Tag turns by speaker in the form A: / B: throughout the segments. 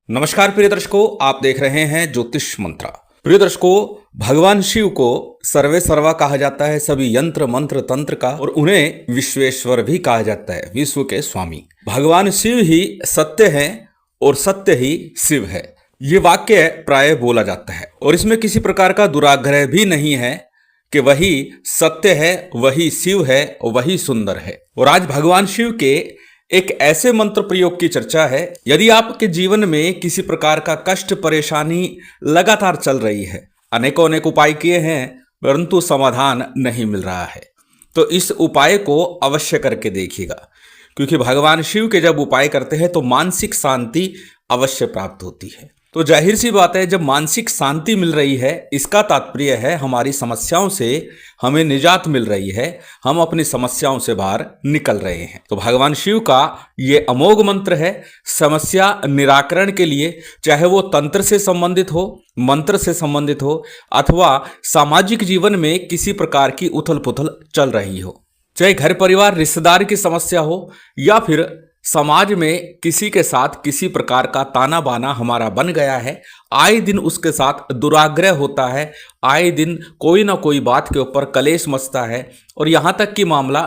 A: नमस्कार प्रिय दर्शकों, आप देख रहे हैं ज्योतिष मंत्रा। प्रिय दर्शकों, भगवान शिव को सर्वे सर्वा कहा जाता है सभी यंत्र मंत्र तंत्र का, और उन्हें विश्वेश्वर भी कहा जाता है, विश्व के स्वामी। भगवान शिव ही सत्य है और सत्य ही शिव है, ये वाक्य प्राय बोला जाता है और इसमें किसी प्रकार का दुराग्रह भी नहीं है कि वही सत्य है, वही शिव है और वही सुंदर है। और आज भगवान शिव के एक ऐसे मंत्र प्रयोग की चर्चा है। यदि आपके जीवन में किसी प्रकार का कष्ट परेशानी लगातार चल रही है, अनेकों अनेक उपाय किए हैं परंतु समाधान नहीं मिल रहा है, तो इस उपाय को अवश्य करके देखिएगा, क्योंकि भगवान शिव के जब उपाय करते हैं तो मानसिक शांति अवश्य प्राप्त होती है। तो जाहिर सी बात है, जब मानसिक शांति मिल रही है इसका तात्पर्य है हमारी समस्याओं से हमें निजात मिल रही है, हम अपनी समस्याओं से बाहर निकल रहे हैं। तो भगवान शिव का ये अमोघ मंत्र है समस्या निराकरण के लिए, चाहे वो तंत्र से संबंधित हो, मंत्र से संबंधित हो, अथवा सामाजिक जीवन में किसी प्रकार की उथल पुथल चल रही हो, चाहे घर परिवार रिश्तेदार की समस्या हो, या फिर समाज में किसी के साथ किसी प्रकार का ताना बाना हमारा बन गया है, आए दिन उसके साथ दुराग्रह होता है, आए दिन कोई ना कोई बात के ऊपर कलेश मचता है और यहाँ तक कि मामला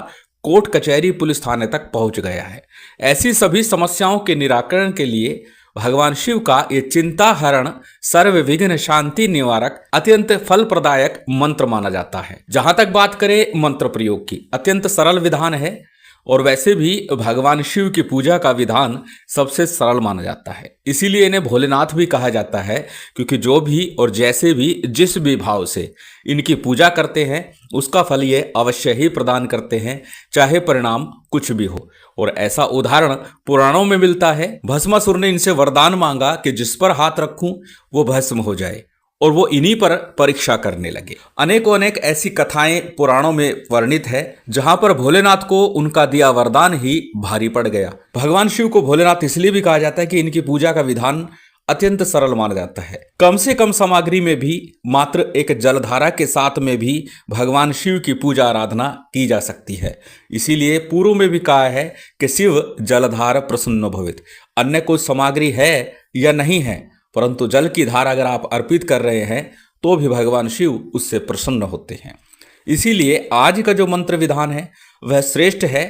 A: कोर्ट कचहरी पुलिस थाने तक पहुँच गया है। ऐसी सभी समस्याओं के निराकरण के लिए भगवान शिव का ये चिंता हरण सर्व विघ्न शांति निवारक अत्यंत फल प्रदायक मंत्र माना जाता है। जहां तक बात करें मंत्र प्रयोग की, अत्यंत सरल विधान है और वैसे भी भगवान शिव की पूजा का विधान सबसे सरल माना जाता है, इसीलिए इन्हें भोलेनाथ भी कहा जाता है, क्योंकि जो भी और जैसे भी जिस भी भाव से इनकी पूजा करते हैं उसका फल ये अवश्य ही प्रदान करते हैं, चाहे परिणाम कुछ भी हो। और ऐसा उदाहरण पुराणों में मिलता है। भस्मासुर ने इनसे वरदान मांगा कि जिस पर हाथ रखूं वो भस्म हो जाए, और वो इन्हीं पर परीक्षा करने लगे। अनेकों अनेक ऐसी कथाएं पुराणों में वर्णित है जहां पर भोलेनाथ को उनका दिया वरदान ही भारी पड़ गया। भगवान शिव को भोलेनाथ इसलिए भी कहा जाता है कि इनकी पूजा का विधान अत्यंत सरल माना जाता है। कम से कम सामग्री में भी, मात्र एक जलधारा के साथ में भी भगवान शिव की पूजा आराधना की जा सकती है। इसीलिए पूर्व में भी कहा है कि शिव जलधार प्रसन्न भवित। अन्य कोई सामग्री है या नहीं है, परंतु जल की धार अगर आप अर्पित कर रहे हैं तो भी भगवान शिव उससे प्रसन्न होते हैं। इसीलिए आज का जो मंत्र विधान है वह श्रेष्ठ है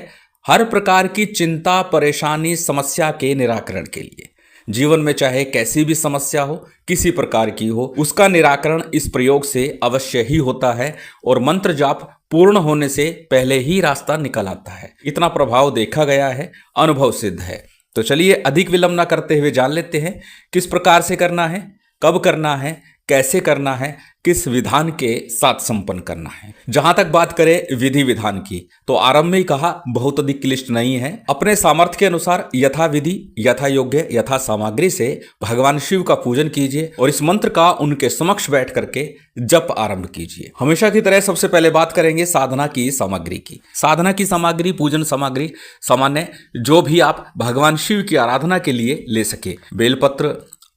A: हर प्रकार की चिंता परेशानी समस्या के निराकरण के लिए। जीवन में चाहे कैसी भी समस्या हो, किसी प्रकार की हो, उसका निराकरण इस प्रयोग से अवश्य ही होता है और मंत्र जाप पूर्ण होने से पहले ही रास्ता निकल आता है। इतना प्रभाव देखा गया है, अनुभव सिद्ध है। तो चलिए अधिक विलंब न करते हुए जान लेते हैं किस प्रकार से करना है, कब करना है, कैसे करना है, किस विधान के साथ संपन्न करना है। जहां तक बात करें विधि विधान की, तो आरंभ में ही कहा बहुत अधिक क्लिष्ट नहीं है। अपने सामर्थ्य के अनुसार यथा विधि यथा योग्य यथा सामग्री से भगवान शिव का पूजन कीजिए और इस मंत्र का उनके समक्ष बैठ करके जप आरंभ कीजिए। हमेशा की तरह सबसे पहले बात करेंगे साधना की सामग्री की। साधना की सामग्री, पूजन सामग्री सामान्य जो भी आप भगवान शिव की आराधना के लिए ले सके, बेलपत्र,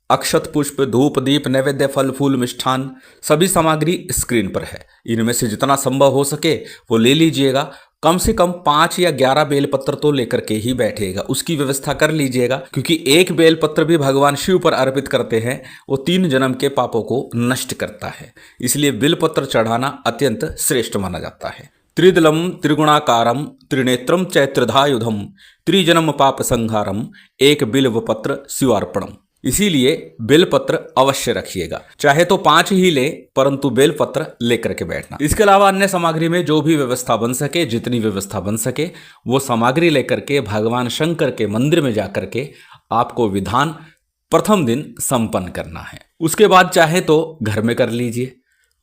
A: अक्षत पुष्प, धूप दीप नैवेद्य, फल फूल मिष्ठान, सभी सामग्री स्क्रीन पर है। इनमें से जितना संभव हो सके वो ले लीजिएगा। कम से कम 5 या 11 बेलपत्र तो लेकर के ही बैठेगा, उसकी व्यवस्था कर लीजिएगा, क्योंकि एक बेलपत्र भी भगवान शिव पर अर्पित करते हैं वो 3 जन्म के पापों को नष्ट करता है। इसलिए बेलपत्र चढ़ाना अत्यंत श्रेष्ठ माना जाता है। त्रिदलम त्रिगुणाकारम त्रिनेत्रम चैत्रधायुधम त्रिजन्म पाप संहारम एक बिल्व पत्र शिवार्पणम। इसीलिए बेलपत्र अवश्य रखिएगा, चाहे तो 5 ही ले, परंतु बेलपत्र लेकर के बैठना। इसके अलावा अन्य सामग्री में जो भी व्यवस्था बन सके, जितनी व्यवस्था बन सके वो सामग्री लेकर के भगवान शंकर के मंदिर में जाकर के आपको विधान प्रथम दिन संपन्न करना है। उसके बाद चाहे तो घर में कर लीजिए,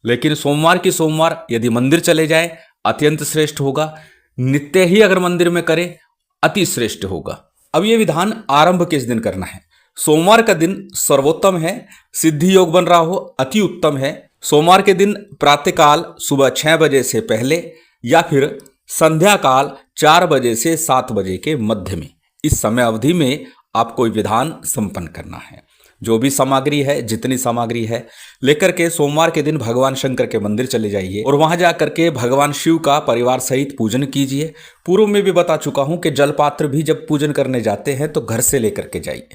A: लेकिन सोमवार की सोमवार यदि मंदिर चले जाए अत्यंत श्रेष्ठ होगा। नित्य ही अगर मंदिर में करें अति श्रेष्ठ होगा। अब ये विधान आरंभ किस दिन करना है? सोमवार का दिन सर्वोत्तम है, सिद्धि योग बन रहा हो अति उत्तम है। सोमवार के दिन प्रातःकाल सुबह 6 बजे से पहले या फिर संध्या काल 4 बजे से 7 बजे के मध्य में, इस समय अवधि में आपको विधान संपन्न करना है। जो भी सामग्री है, जितनी सामग्री है लेकर के सोमवार के दिन भगवान शंकर के मंदिर चले जाइए और वहां जाकर के भगवान शिव का परिवार सहित पूजन कीजिए। पूर्व में भी बता चुका हूं कि जलपात्र भी जब पूजन करने जाते हैं तो घर से लेकर के जाइए,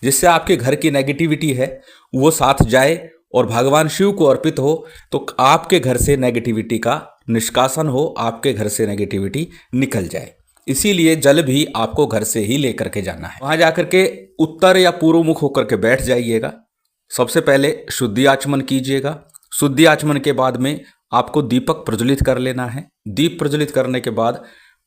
A: जिससे आपके घर की नेगेटिविटी है वो साथ जाए और भगवान शिव को अर्पित हो, तो आपके घर से नेगेटिविटी का निष्कासन हो, आपके घर से नेगेटिविटी निकल जाए। इसीलिए जल भी आपको घर से ही लेकर के जाना है। वहां जाकर के उत्तर या पूर्व मुख होकर के बैठ जाइएगा। सबसे पहले शुद्धि आचमन कीजिएगा। शुद्धि आचमन के बाद में आपको दीपक प्रज्वलित कर लेना है। दीप प्रज्वलित करने के बाद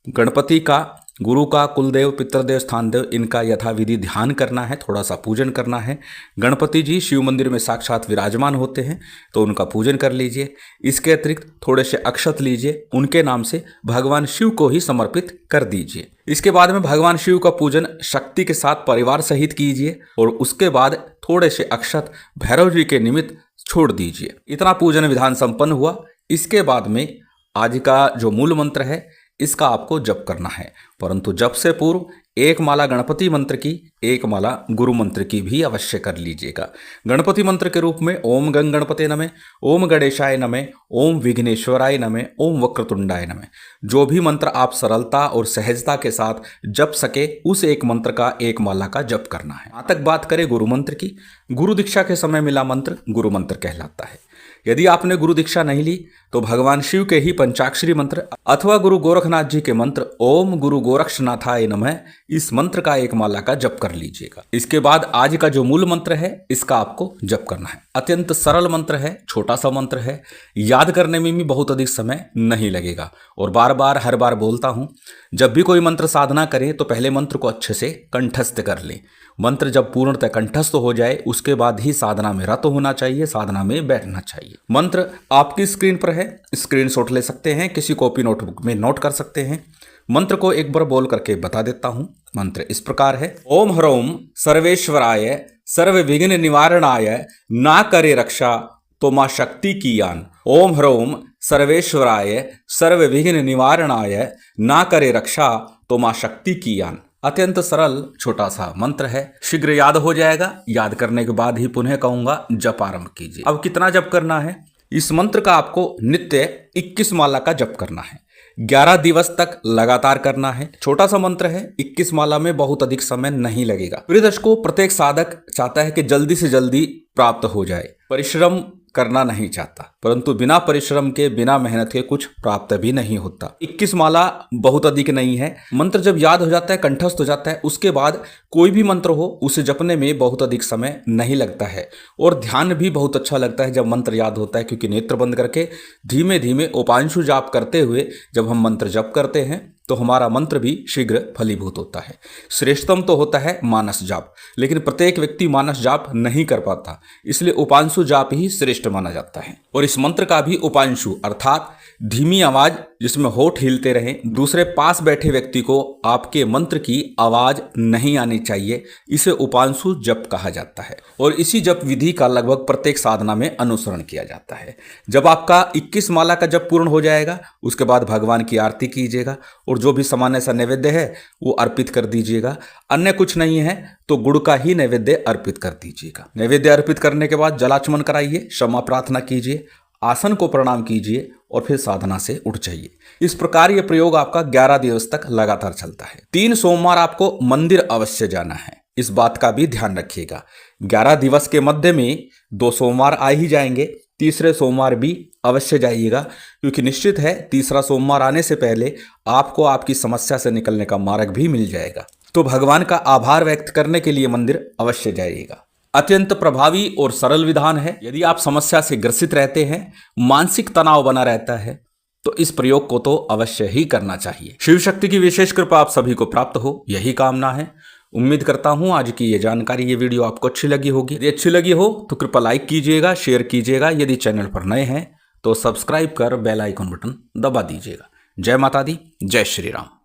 A: गणपति का, गुरु का, कुलदेव, पितृदेव, स्थानदेव, इनका यथाविधि ध्यान करना है, थोड़ा सा पूजन करना है। गणपति जी शिव मंदिर में साक्षात विराजमान होते हैं, तो उनका पूजन कर लीजिए। इसके अतिरिक्त थोड़े से अक्षत लीजिए, उनके नाम से भगवान शिव को ही समर्पित कर दीजिए। इसके बाद में भगवान शिव का पूजन शक्ति के साथ परिवार सहित कीजिए और उसके बाद थोड़े से अक्षत भैरव जी के निमित्त छोड़ दीजिए। इतना पूजन विधान संपन्न हुआ। इसके बाद में आज का जो मूल मंत्र है इसका आपको जप करना है, परंतु जप से पूर्व एक माला गणपति मंत्र की, एक माला गुरु मंत्र की भी अवश्य कर लीजिएगा। गणपति मंत्र के रूप में ओम गंग गणपते नमः, ओम गणेशाय नमः, ओम विघ्नेश्वराय नमः, ओम वक्रतुंडाय नमः। जो भी मंत्र आप सरलता और सहजता के साथ जप सके उस एक मंत्र का, एक माला का जप करना है। यहाँ तक बात करें गुरु मंत्र की, गुरु दीक्षा के समय मिला मंत्र गुरु मंत्र कहलाता है। यदि आपने गुरु दीक्षा नहीं ली तो भगवान शिव के ही पंचाक्षरी मंत्र अथवा गुरु गोरखनाथ जी के मंत्र ओम गुरु गोरक्षनाथाय नमः, इस मंत्र का एक माला का जप कर लीजिएगा। इसके बाद आज का जो मूल मंत्र है इसका आपको जप करना है। अत्यंत सरल मंत्र है, छोटा सा मंत्र है, याद करने में भी बहुत अधिक समय नहीं लगेगा। और बार बार हर बार बोलता हूं, जब भी कोई मंत्र साधना करें तो पहले मंत्र को अच्छे से कंठस्थ कर लें। मंत्र जब पूर्णतः कंठस्थ हो जाए उसके बाद ही साधना में रत होना चाहिए, साधना में बैठना चाहिए। मंत्र आपकी स्क्रीन पर है, स्क्रीनशॉट ले सकते हैं, किसी कॉपी नोटबुक में नोट कर सकते हैं। मंत्र को एक बार बोल करके बता देता हूं। मंत्र इस प्रकार है, ओम ह्रौम सर्वेश्वराय सर्व विघ्न निवारणाय ना करे रक्षा तो मां शक्ति की यान। ओम ह्रौम सर्वेश्वराय सर्व विघ्न निवारणाय ना करे रक्षा तो मां शक्ति की यान। अत्यंत सरल छोटा सा मंत्र है, शीघ्र याद हो जाएगा। याद करने के बाद ही पुनः कहूंगा जप आरंभ कीजिए। अब कितना जप करना है? इस मंत्र का आपको नित्य 21 माला का जप करना है, 11 दिवस तक लगातार करना है। छोटा सा मंत्र है, 21 माला में बहुत अधिक समय नहीं लगेगा। प्रिय दर्शकों, प्रत्येक साधक चाहता है कि जल्दी से जल्दी प्राप्त हो जाए, परिश्रम करना नहीं चाहता, परंतु बिना परिश्रम के, बिना मेहनत के कुछ प्राप्त भी नहीं होता। 21 माला बहुत अधिक नहीं है। मंत्र जब याद हो जाता है, कंठस्थ हो जाता है, उसके बाद कोई भी मंत्र हो उसे जपने में बहुत अधिक समय नहीं लगता है और ध्यान भी बहुत अच्छा लगता है जब मंत्र याद होता है, क्योंकि नेत्र बंद करके धीमे धीमे उपांशु जाप करते हुए जब हम मंत्र जप करते हैं तो हमारा मंत्र भी शीघ्र फलीभूत होता है। श्रेष्ठतम तो होता है मानस जाप, लेकिन प्रत्येक व्यक्ति मानस जाप नहीं कर पाता, इसलिए उपांशु जाप ही श्रेष्ठ माना जाता है। और इस मंत्र का भी उपांशु अर्थात धीमी आवाज जिसमें होठ हिलते रहें, दूसरे पास बैठे व्यक्ति को आपके मंत्र की आवाज नहीं आनी चाहिए, इसे उपांशु जप कहा जाता है। और इसी जप विधि का लगभग प्रत्येक साधना में अनुसरण किया जाता है। जब आपका 21 माला का जप पूर्ण हो जाएगा उसके बाद भगवान की आरती कीजिएगा और जो भी सामान्य सा नैवेद्य है वो अर्पित कर दीजिएगा। अन्य कुछ नहीं है तो गुड़ का ही नैवेद्य अर्पित कर दीजिएगा। नैवेद्य अर्पित करने के बाद जलाचमन कराइए, क्षमा प्रार्थना कीजिए, आसन को प्रणाम कीजिए और फिर साधना से उठ जाइए। इस प्रकार यह प्रयोग आपका 11 दिवस तक लगातार चलता है। 3 सोमवार आपको मंदिर अवश्य जाना है, इस बात का भी ध्यान रखिएगा। 11 दिवस के मध्य में 2 सोमवार आ ही जाएंगे, तीसरे सोमवार भी अवश्य जाइएगा, क्योंकि निश्चित है तीसरा सोमवार आने से पहले आपको आपकी समस्या से निकलने का मार्ग भी मिल जाएगा। तो भगवान का आभार व्यक्त करने के लिए मंदिर अवश्य जाइएगा। अत्यंत प्रभावी और सरल विधान है। यदि आप समस्या से ग्रसित रहते हैं, मानसिक तनाव बना रहता है, तो इस प्रयोग को तो अवश्य ही करना चाहिए। शिव शक्ति की विशेष कृपा आप सभी को प्राप्त हो, यही कामना है। उम्मीद करता हूं आज की ये जानकारी, ये वीडियो आपको अच्छी लगी होगी। यदि अच्छी लगी हो तो कृपया लाइक कीजिएगा, शेयर कीजिएगा। यदि चैनल पर नए हैं तो सब्सक्राइब कर बेल आइकन बटन दबा दीजिएगा। जय माता दी, जय श्री राम।